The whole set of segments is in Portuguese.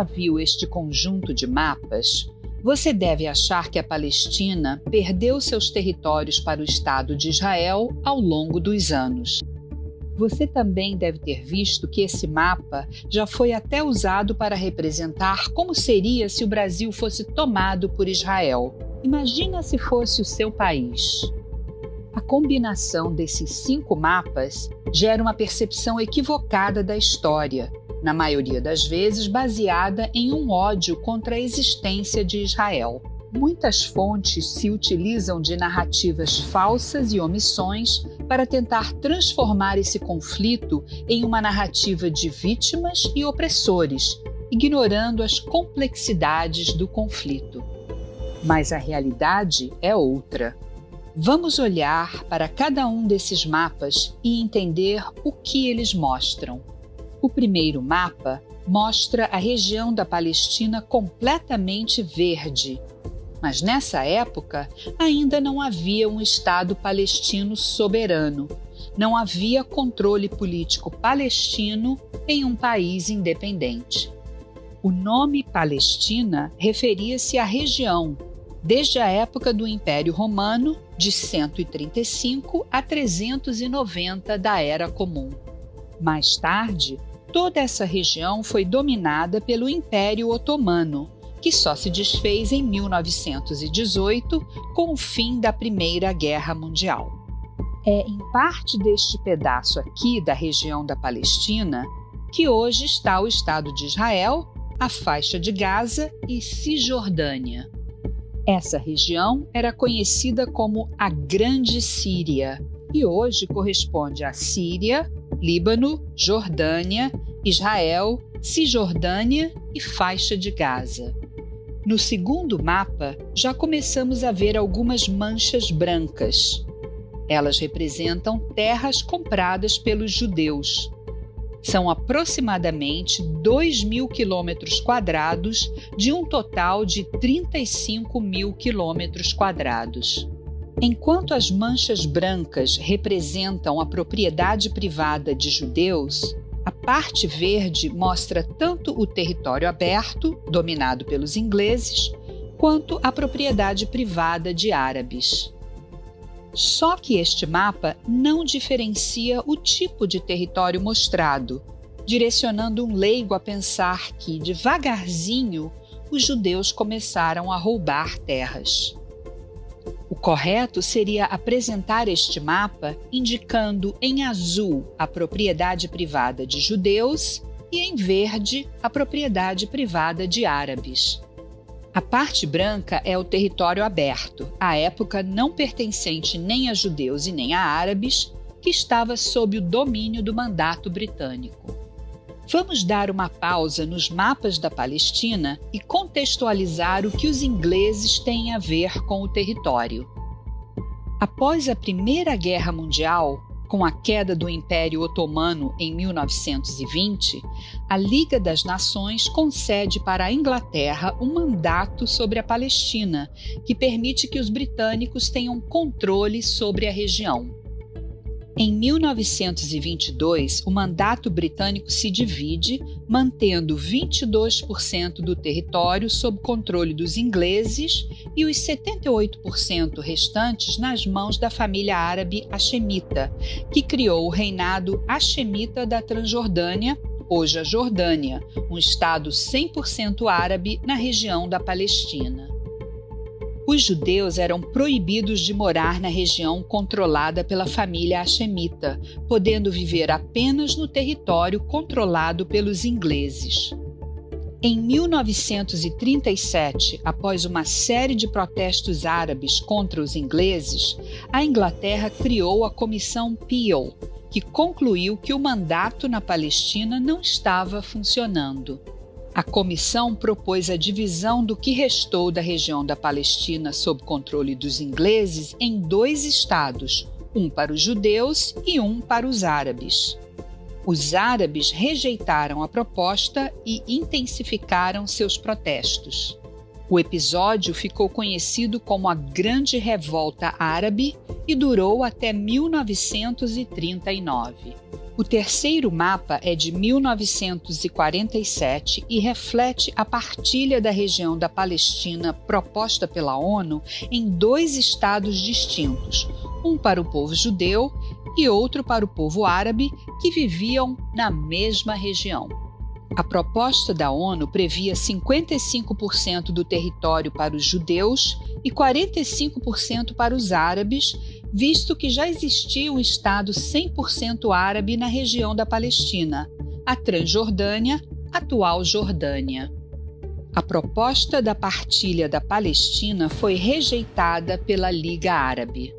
já viu este conjunto de mapas, você deve achar que a Palestina perdeu seus territórios para o Estado de Israel ao longo dos anos. Você também deve ter visto que esse mapa já foi até usado para representar como seria se o Brasil fosse tomado por Israel. Imagina se fosse o seu país. A combinação desses 5 mapas gera uma percepção equivocada da história, na maioria das vezes baseada em um ódio contra a existência de Israel. Muitas fontes se utilizam de narrativas falsas e omissões para tentar transformar esse conflito em uma narrativa de vítimas e opressores, ignorando as complexidades do conflito. Mas a realidade é outra. Vamos olhar para cada um desses mapas e entender o que eles mostram. O primeiro mapa mostra a região da Palestina completamente verde. Mas nessa época ainda não havia um Estado palestino soberano. Não havia controle político palestino em um país independente. O nome Palestina referia-se à região, desde a época do Império Romano, de 135 a 390 da Era Comum. Mais tarde, toda essa região foi dominada pelo Império Otomano, que só se desfez em 1918 com o fim da Primeira Guerra Mundial. É em parte deste pedaço aqui da região da Palestina que hoje está o Estado de Israel, a faixa de Gaza e Cisjordânia. Essa região era conhecida como a Grande Síria e hoje corresponde à Síria, Líbano, Jordânia, Israel, Cisjordânia e faixa de Gaza. No segundo mapa, já começamos a ver algumas manchas brancas. Elas representam terras compradas pelos judeus. São aproximadamente 2.000 quilômetros quadrados de um total de 35.000 quilômetros quadrados. Enquanto as manchas brancas representam a propriedade privada de judeus, a parte verde mostra tanto o território aberto, dominado pelos ingleses, quanto a propriedade privada de árabes. Só que este mapa não diferencia o tipo de território mostrado, direcionando um leigo a pensar que, devagarzinho, os judeus começaram a roubar terras. O correto seria apresentar este mapa indicando em azul a propriedade privada de judeus e em verde a propriedade privada de árabes. A parte branca é o território aberto, à época não pertencente nem a judeus e nem a árabes, que estava sob o domínio do mandato britânico. Vamos dar uma pausa nos mapas da Palestina e contextualizar o que os ingleses têm a ver com o território. Após a Primeira Guerra Mundial, com a queda do Império Otomano em 1920, a Liga das Nações concede para a Inglaterra um mandato sobre a Palestina, que permite que os britânicos tenham controle sobre a região. Em 1922, o mandato britânico se divide, mantendo 22% do território sob controle dos ingleses e os 78% restantes nas mãos da família árabe hashemita, que criou o reinado hashemita da Transjordânia, hoje a Jordânia, um estado 100% árabe na região da Palestina. Os judeus eram proibidos de morar na região controlada pela família hashemita, podendo viver apenas no território controlado pelos ingleses. Em 1937, após uma série de protestos árabes contra os ingleses, a Inglaterra criou a Comissão Peel, que concluiu que o mandato na Palestina não estava funcionando. A comissão propôs a divisão do que restou da região da Palestina sob controle dos ingleses em 2 estados, um para os judeus e um para os árabes. Os árabes rejeitaram a proposta e intensificaram seus protestos. O episódio ficou conhecido como a Grande Revolta Árabe e durou até 1939. O terceiro mapa é de 1947 e reflete a partilha da região da Palestina proposta pela ONU em 2 estados distintos, um para o povo judeu e outro para o povo árabe, que viviam na mesma região. A proposta da ONU previa 55% do território para os judeus e 45% para os árabes, visto que já existia um Estado 100% árabe na região da Palestina, a Transjordânia, atual Jordânia. A proposta da partilha da Palestina foi rejeitada pela Liga Árabe.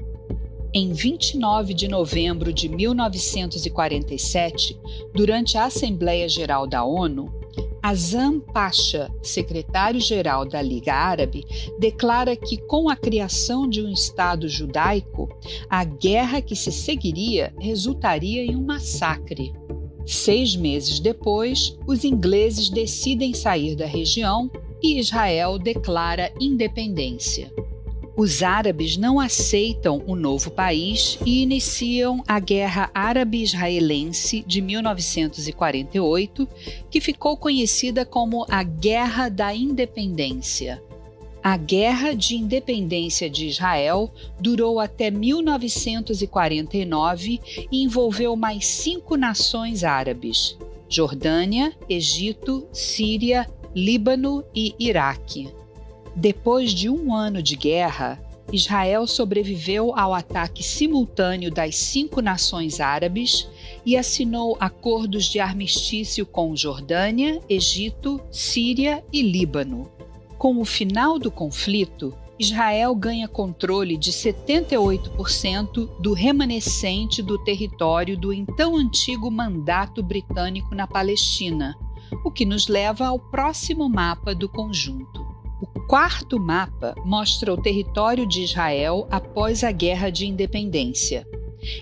Em 29 de novembro de 1947, durante a Assembleia Geral da ONU, Azam Pasha, secretário-geral da Liga Árabe, declara que, com a criação de um Estado judaico, a guerra que se seguiria resultaria em um massacre. 6 meses depois, os ingleses decidem sair da região e Israel declara independência. Os árabes não aceitam o novo país e iniciam a Guerra Árabe-Israelense de 1948, que ficou conhecida como a Guerra da Independência. A Guerra de Independência de Israel durou até 1949 e envolveu mais 5 nações árabes: Jordânia, Egito, Síria, Líbano e Iraque. Depois de 1 ano de guerra, Israel sobreviveu ao ataque simultâneo das 5 nações árabes e assinou acordos de armistício com Jordânia, Egito, Síria e Líbano. Com o final do conflito, Israel ganha controle de 78% do remanescente do território do então antigo mandato britânico na Palestina, o que nos leva ao próximo mapa do conjunto. O 4º mapa mostra o território de Israel após a Guerra de Independência.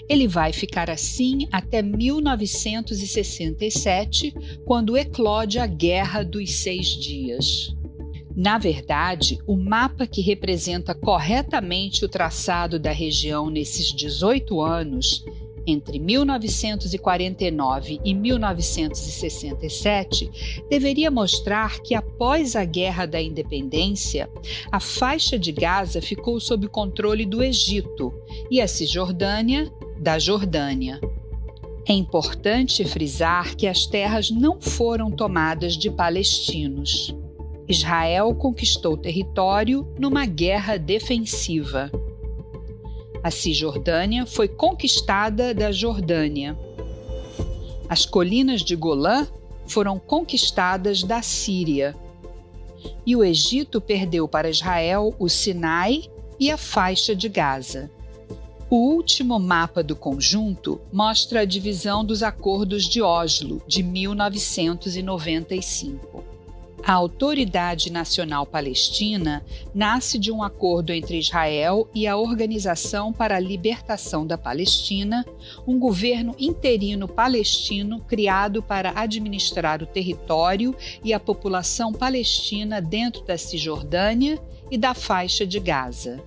Ele vai ficar assim até 1967, quando eclode a Guerra dos 6 Dias. Na verdade, o mapa que representa corretamente o traçado da região nesses 18 anos, entre 1949 e 1967, deveria mostrar que após a Guerra da Independência, a faixa de Gaza ficou sob controle do Egito e a Cisjordânia, da Jordânia. É importante frisar que as terras não foram tomadas de palestinos. Israel conquistou território numa guerra defensiva. A Cisjordânia foi conquistada da Jordânia. As colinas de Golã foram conquistadas da Síria. E o Egito perdeu para Israel o Sinai e a faixa de Gaza. O último mapa do conjunto mostra a divisão dos Acordos de Oslo, de 1995. A Autoridade Nacional Palestina nasce de um acordo entre Israel e a Organização para a Libertação da Palestina, um governo interino palestino criado para administrar o território e a população palestina dentro da Cisjordânia e da faixa de Gaza.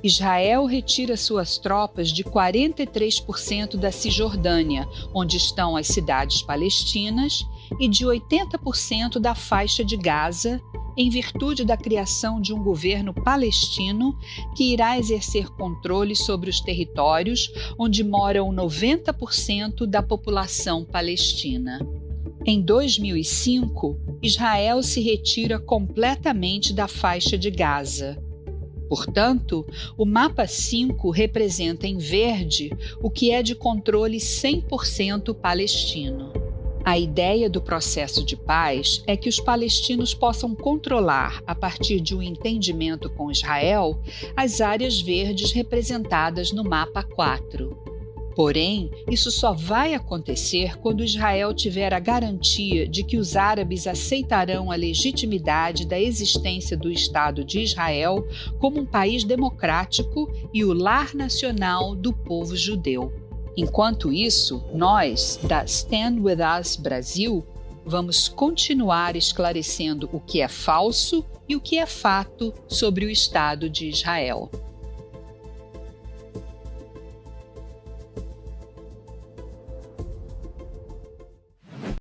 Israel retira suas tropas de 43% da Cisjordânia, onde estão as cidades palestinas, e de 80% da faixa de Gaza, em virtude da criação de um governo palestino que irá exercer controle sobre os territórios onde moram 90% da população palestina. Em 2005, Israel se retira completamente da faixa de Gaza. Portanto, o mapa 5 representa em verde o que é de controle 100% palestino. A ideia do processo de paz é que os palestinos possam controlar, a partir de um entendimento com Israel, as áreas verdes representadas no mapa 4. Porém, isso só vai acontecer quando Israel tiver a garantia de que os árabes aceitarão a legitimidade da existência do Estado de Israel como um país democrático e o lar nacional do povo judeu. Enquanto isso, nós, da Stand With Us Brasil, vamos continuar esclarecendo o que é falso e o que é fato sobre o Estado de Israel.